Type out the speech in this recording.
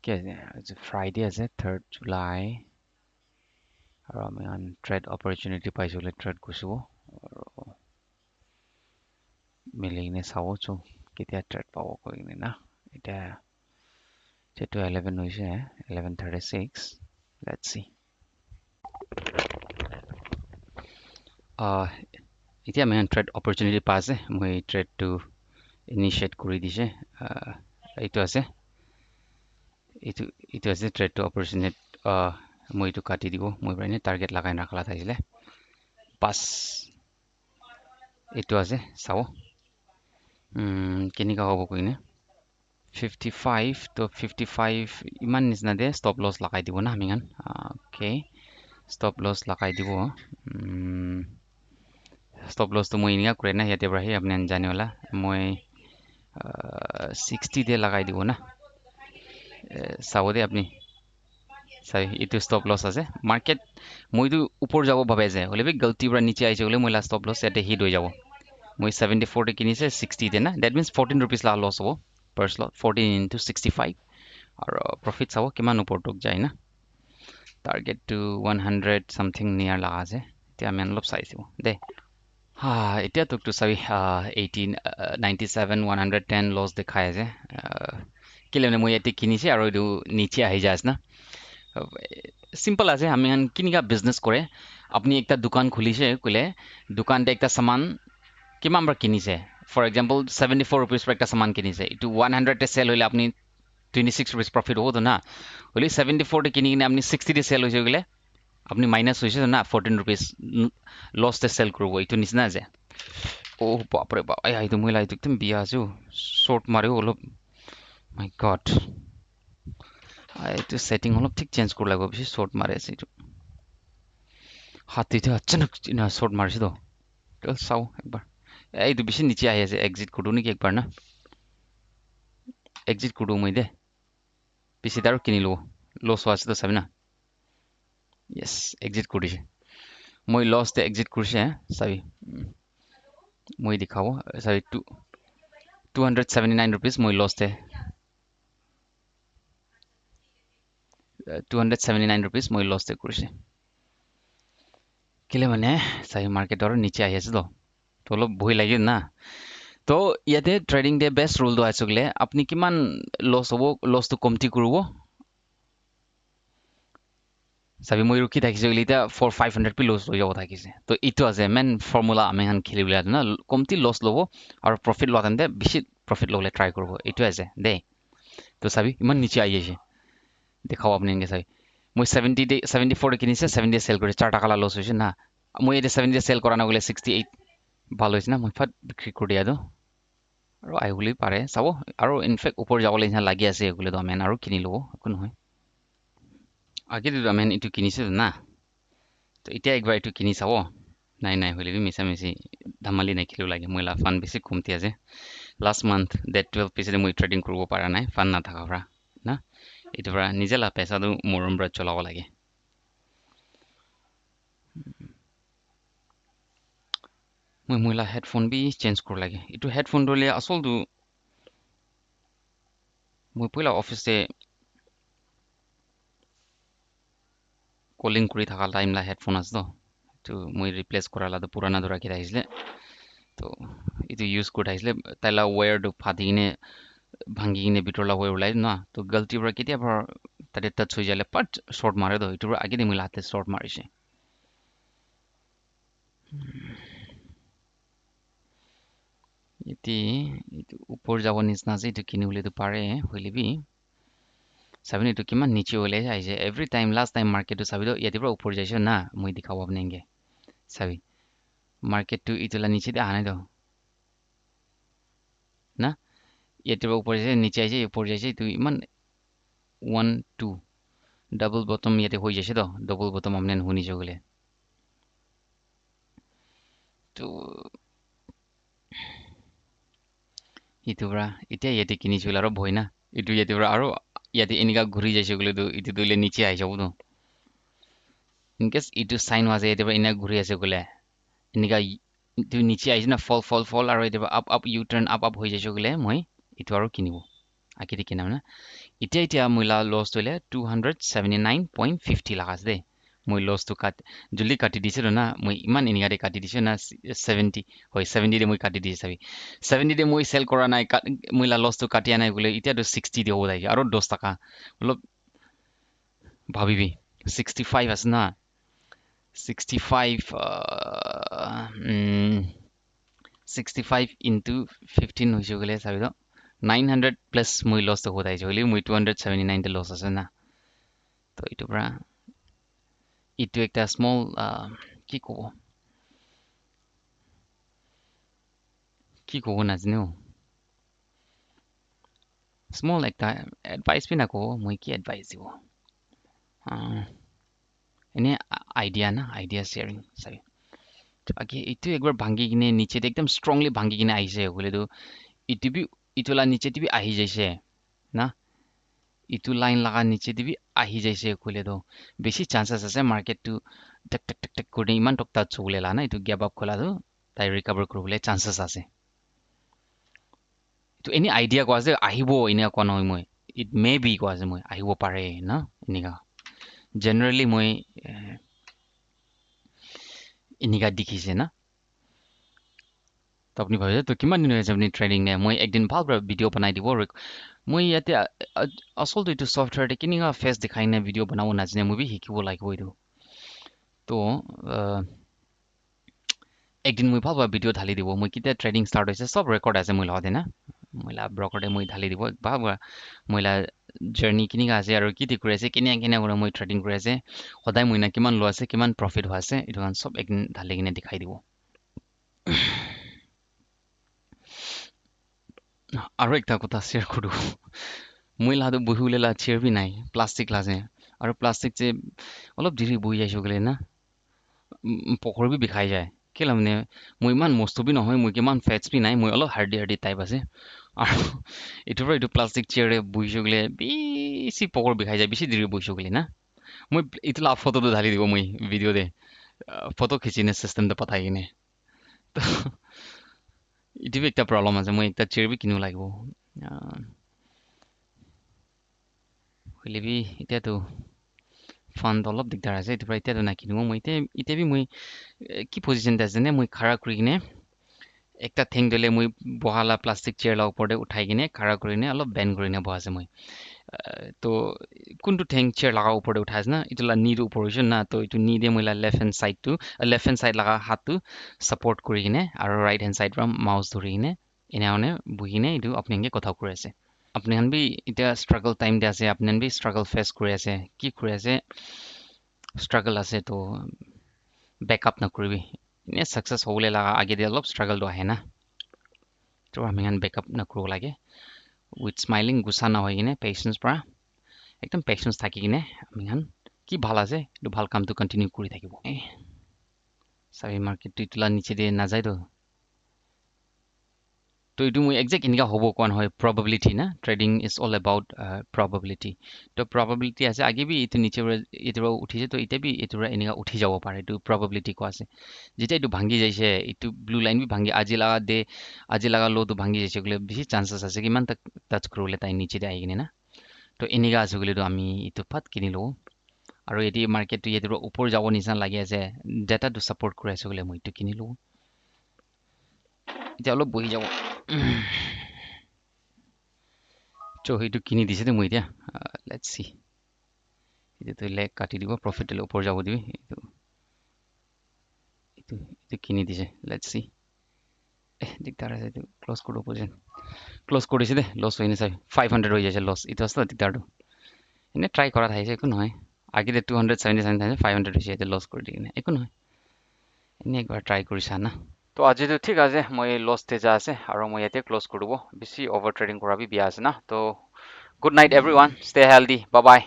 কি আছে আজি ফ্ৰাইডে আছে 3rd জুলাই আৰু আমি ট্ৰেড অপৰচুনিটি পাইছো লে ট্ৰেড কৰিছো আৰু মিলি কিনে চাওঁছো কেতিয়া ট্ৰেড পাব কৈ কিনে না এতিয়া যেটো 11 হৈছে 11:36 let's see এতিয়া আমি ট্ৰেড অপৰচুনিটি পাইছে মই ট্ৰেডটো ইনিশিয়েট কৰি দিছে এইটো আছে এইটো আছে ট্ৰেডটো অপৰচুনিটি মই এইটো কাটি দিব মই মানে টাৰ্গেট লাগাই ৰাখলা থাকিলে পাস এইটো আছে চাও কেনেকা হ'ব কইনে 55 তো 55 ইমান নিচিনা দে ষ্টপ লছ লগাই দিব না আমিগান ওকে ষ্টপ লছ লগাই দিব ষ্টপ লছটো মই ইনিয়া কৰে না ইয়াতে পৰা আপুনি জানিবলা মই 60 দে লগাই দিব না চাব দে আপুনি চাই এইটো ষ্টপ লছ আছে মার্কেট মইতো উপর যাব ভাবে যে হলে বি গলতি পৰা নিচে আইছে হলে মই লাস্ট ষ্টপ লছ ইয়াতে হিট হৈ যাব মই 74 তে কিনিছে 60 দে না দ্যাট মিন্স 14 rupees লা লছ হ'ব per slot 14 into 65 আৰু প্ৰফিট চাব কিমান ওপৰটোক যায় না টাৰ্গেট টু 100 something নিয়াৰ লাগা আছে এতিয়া আমি অলপ চাইছো দে এতিয়া তোকটো চাবি 18 97 110 লছ দেখাই আছে কেলে মানে মই ইয়াতে কিনিছে আৰু এইটো নিচে আহি যায় আছে না সিম্পল আছে আমি কিনিকা বিজনেস কৰে আপনি একটা দোকান খুলিছে কইলে দোকানতে একটা সামান কিমান বার কিনিছে ফর এক্সাম্পল 74 rupees per একটা সামান কিনিছে ইটো 100 তে সেল হইলে আপনি 26 rupees প্রফিট হবো তো না হইলে 74 তে কিনি কিনে আপনি 60 তে সেল হইছে গলে আপনি মাইনাস হইছে না 14 rupees লস তে সেল করব ইটো নিছনা আছে ও বাপ রে বাপ আই তো মইলা একদম বিয়া আছো শর্ট মারিও হলো মাই গড এইটো সেটিং অলপ ঠিক চেঞ্জ কৰিব লাগিব বেছি শৰ্ট মাৰে আছে এইটো হাতীতে অচানক শৰ্ট মাৰিছে তো চাও একবাৰ এইটো বেছি নিচে আহি আছে এক্সিট কৰো নেকি একবাৰ না এক্সিট কৰো মই দে বেছি আৰু কিনি লও লছ হোৱা আছে তো চাবি না ইয়েস এক্সিট কৰিছে মই লছ তে এক্সিট কৰিছে চাবি মই দেখাব চাবি 279 rupees মই লছ তে 279 rupees মই লছ তে কৰিছে কেলে মানে চাবি মাৰ্কেটৰ নিচে আহি আছে তো অলপ ভয় লাগিল না তো ইয়াতে ট্ৰেডিং ডে বেষ্ট ৰুলটো আছে গলে আপনি কিমান লছ হ'ব লছটো কমতি কৰিব চাবি মই ৰখি থাকিছে গলে এতিয়া 500 পি লছ হৈ যাব থাকিছে তো ইটো আছে মেন ফৰ্মুলা আমি হান খেলিবলৈ আছে না কমতি লছ ল'ব আৰু প্ৰফিট লোৱা তেন্তে বেছি প্ৰফিট ল'বলৈ ট্ৰাই কৰিব এইটো আছে দে তো চাবি ইমান নিচে আহি আছে দেখাও আপুনি এনেকে চাবি মই 70 ডে 74 তে কিনিছে 70 সেল কৰিছে 4 টাকা লছ হৈছে না মই এতিয়া 70 সেল কৰা নগলে 68 ভাল হৈছে না মই ফাট বিক্ৰী কৰি দিয়া আৰু আহিবলৈ পাৰে চাব আৰু ইনফেক্ট ওপৰ যাবলৈ নিচিনা লাগি আছে এগুলো তো আমেন আৰু কিনি ল'ব একো নহয় আগেতো আমেন এইটো কিনিছে না তো এতিয়া একবাৰ এইটো কিনি চাব নাই নাই হলে মিছা মিছি ধামালি নেখেলিব লাগে মই ফান বেছি কমতি আছে লাষ্ট মান্থ ডেট 12 পিছতে মই ট্ৰেডিং কৰিব পৰা নাই ফান নাথাকা পৰা না এইটো পৰা নিজে লা পেচাটো মৰম পৰা চলাব লাগে মই মহিলা হেডফোন বি চেঞ্জ কৰিব লাগে এইটো হেডফোন দলে আসলটো মই পইলা অফিসে কলিং কৰি থাকা টাইম লা হেডফোন আছে তো মই ৰিপ্লেস কৰালা তো পুৰানা ধৰা কি আহিছিলে তো এইটো ইউজ কৰি আহিছিলে তাইলা ওয়্যাৰটো ফাটি কিনে ভাঙি কিনে ভিতৰলা ওয়্যাৰ ওলাই না তো গলতি পৰা কেতিয়াবা তাতে টাচ হৈ যালে পাট শৰ্ট মাৰে তো এইটো আগে মই হাতে শৰ্ট মাৰিছে এইটো ওপৰ যাব নিচিনা আছে এইটো কিনিবলৈতো পাৰে হইলেবি চাবিনি এইটো কিমান নিচে ওলাই আহিছে এভৰি টাইম লাষ্ট টাইম মাৰ্কেটটো চাবিতো ইয়াতে পৰা ওপৰ যাইছে না মই দেখাব আপুনি এনেকে চাবি মাৰ্কেটটো ইটোলা নিচে আহা নাই তো না ইয়াতে পৰা ওপৰ যাইছে নিচে আহিছে ওপৰ যাইছে তো ইমান 1 2 ডাবল বটম ইয়াতে হৈ যাইছে তো ডাবল বটম আমনে শুনিছে গলে তো ইটো পৰা এতিয়া ইয়াতে কিনিছিল আৰু ভয় না ইটো ইয়াতে পৰা আৰু ইয়াতে এনেকা ঘূৰি যাইছে গলে তো ইটো দলে নিচে আহি যাব তো ইনকেস ইটো সাইন হোৱা যায় ইয়াতে পৰা এনে ঘূৰি আছে গলে এনেকা ইটো নিচে আহিছে না ফল ফল ফল আৰু ইয়াতে up up U turn up up হৈ যাইছে গলে মই ইটো আৰু কিনিব আকি দি কিনা না এতিয়া মইলা লছ হলে 279.50 লাখ আছে দে মই লছটো জলদি কাটি দিছিলো না মই ইমান ইনিগাতে কাটি দিছো না 70 হয় 70 দে মই কাটি দিছে চাবি 70 দে মই সেল কৰা নাই মইলা লছটো কাটি আনাই গলে এতিয়াতো 60 দে হ'ব যায় আৰু 10 টাকা অলপ ভাবিবি 65 আছে না 65 65 into 15 হৈছে গলে চাবি তো 900 প্লাস মই লছটো হোদাইছে হলি মই 279 তে লছ আছে না তো এইটো পৰা এইটো একটা স্মল কি কব কি কব নাজানো স্মল একটা এডভাইস বি না কব মই কি এডভাইস দিব এনে আইডিয়া না আইডিয়া শেয়াৰিং চাবি বাকি এইটো একবাৰ ভাঙি কিনে নিচে একদম ষ্ট্ৰংলি ভাঙি কিনে আহিছে বলেতো ইটো বি ইটোলা নিচে বি আহি যাইছে না ইটো লাইন লাগা নিচে দিবি আহি যাইছে কইলেতো বেছি চান্সেস আছে মার্কেটটো টেক টেক টেক টেক করে ইমান টকটা চলে লা না এটো গ্যাপ আপ খোলাটো তাই রিকভার করবলে চান্সেস আছে তো এনি আইডিয়া কোৱা যে আহিব এনে কোৱা নহয় মই ইট মে বি কোৱা যে মই আহিব পাৰে না এনেকা জেনাৰেলি মই এনেকা দেখিছে না তো আপুনি ভাবিছে তো কিমান দিন হৈছে আপুনি ট্ৰেডিং নে মই একদিন ভাল ভিডিঅ' বনাই দিব মই ইয়াতে আচলতে এইটো ছফ্টৱেৰতে কেনেকুৱা ফেচ দেখাই নে ভিডিঅ' বনাব নাজানে মই বি শিকিব লাগিব এইটো তো একদিন মই ভাবা ভিডিঅ' ঢালি দিব মই কেতিয়া ট্ৰেডিং ষ্টাৰ্ট হৈছে চব ৰেকৰ্ড আছে মই লগতে না মইলা ব্ৰকৰতে মই ঢালি দিব ভাবা মইলা জাৰ্নি কেনেকুৱা আছে আৰু কি ঠিক কৰি আছে কেনে কৰি মই ট্ৰেডিং কৰি আছে সদায় মইনা কিমান লোৱা আছে কিমান প্ৰফিট হৈ আছে এইটো কাৰণ চব একদিন ঢালি কিনে দেখাই দিব আৰু একটা কথা শ্বেয়াৰ কৰো মই লাটো বহি ওলালা চেয়াৰ বি নাই প্লাষ্টিক লাজে আৰু প্লাষ্টিক যে অলপ দেৰি বহি যাইছো গলে না পকৰ বি বিষাই যায় কেলা মানে মই ইমান মস্ত বি নহয় মই কিমান ফেটছ বি নাই মই অলপ হাৰ্ডি টাইপ আছে আৰু এইটোৰ পৰা এইটো প্লাষ্টিক চেয়াৰে বহিছো গলে বেছি পকৰ বিষাই যায় বেছি দেৰি বহিছো গলে না মই এইটো লাভ ফটোটো ঢালি দিব মই ভিডিঅ'তে ফটো খিচিনে চিষ্টেমটো পঠাই কিনে এইটো একটা প্ৰব্লেম আছে মই একটা চেয়াৰ বি কিনিব লাগিব হলিবি এতিয়াতো ফাণ্ড অলপ দিগদাৰ আছে এইটোৰ পৰা এতিয়াতো নাকিনিব মই এতিয়া বি মই কি পজিশ্যনতে আছে নে মই খাৰা কৰি কিনে একটা ঠেং দিলে মই বহালা প্লাষ্টিক চেয়াৰ লা ওপৰতে উঠাই কিনে খাৰা কৰি কিনে অলপ বেণ্ড কৰি কিনে বহা আছে মই তো কোনটো ঠেং চেয়াৰ লগা ওপৰতে উঠাই আছে না এইটো নিৰ ওপৰ হৈছে না তো এইটো নি দিয়ে মই লেফ্ট হেণ্ড চাইড লগা হাতটো ছাপৰ্ট কৰি কিনে আৰু ৰাইট হেণ্ড চাইড পৰা মাউচ ধৰি কিনে এনে বহি কিনে এইটো আপুনি কথা কৈ আছে আপুনি বি এতিয়া ষ্ট্ৰাগল টাইম দি আছে আপুনি বি ষ্ট্ৰাগল ফেচ কৰি আছে কি কৰি আছে ষ্ট্ৰাগল আছে তো বেকআপ নকৰিবি এনে সাকসেস হ'বলৈ লগা আগে দি অলপ ষ্ট্ৰাগলটো আহে না তো আমি বেকআপ নকৰিব লাগে উইথ স্মাইলিং গুচা নহয় কিনে পেচেন্স পৰা একদম পেচেন্স থাকি কিনে আমি কি ভাল আছে এইটো ভাল কামটো কণ্টিনিউ কৰি থাকিব চাবি মাৰ্কেটটো ইটোলা নিচে দিয়ে নাযায়তো তো এইটো মই একজেক্ট এনেকা হ'ব কোৱা নহয় প্ৰবাবিলিটি না ট্ৰেডিং ইজ অল এবাউট প্ৰবাবিলিটি তো প্ৰবাবিলিটি আছে আগে বি এইটো নিচে এইটোৰ উঠিছে তো এতিয়া বি এইটোৰ এনেকা উঠি যাব পাৰে এইটো প্ৰবাবিলিটি কোৱা আছে যেতিয়া এইটো ভাঙি যাইছে এইটো ব্লু লাইন বি ভাঙি আজি লগা ল'টো ভাঙি যাইছে বোলে বেছি চান্সেছ আছে কিমান তাক টাচ কৰিবলৈ তাই নিচে দিয়ে আহি কিনে না তো এনেকা আছে বুলিতো আমি এইটো ফাট কিনি লওঁ আৰু এতিয়া মাৰ্কেটটো ইয়াৰ ওপৰ যাব নিচিনা লাগি আছে ডেটাটো ছাপৰ্ট কৰি আছে বোলে মই এইটো কিনি লওঁ এতিয়া অলপ বহি যাব চ' সেইটো কিনি দিছে দে মই এতিয়া লেটছ চি এইটো লেগ কাটি দিব প্ৰফিট ওপৰ যাব দিবি এইটো কিনি দিছে লেটছ চি দিগদাৰ আছে এইটো ক্লজ কৰিব যেন ক্লজ কৰিছে দে লছ হৈ নাচাই 500 হৈ যাইছে লছ এইটো আছে দিগদাৰটো এনে ট্ৰাই কৰাত আহিছে একো নহয় আগতে 277 থাকে 500 হৈছে এতিয়া লছ কৰি দি কিনে একো নহয় এনে একবাৰ ট্ৰাই কৰিছা না তো আজিতো ঠিক আছে মই লছ তেজা আছে আৰু মই ইয়াতে ক্লজ কৰিব বেছি অভাৰ ট্ৰেডিং কৰা বি বিয়া আছে না তো good night everyone stay healthy bye bye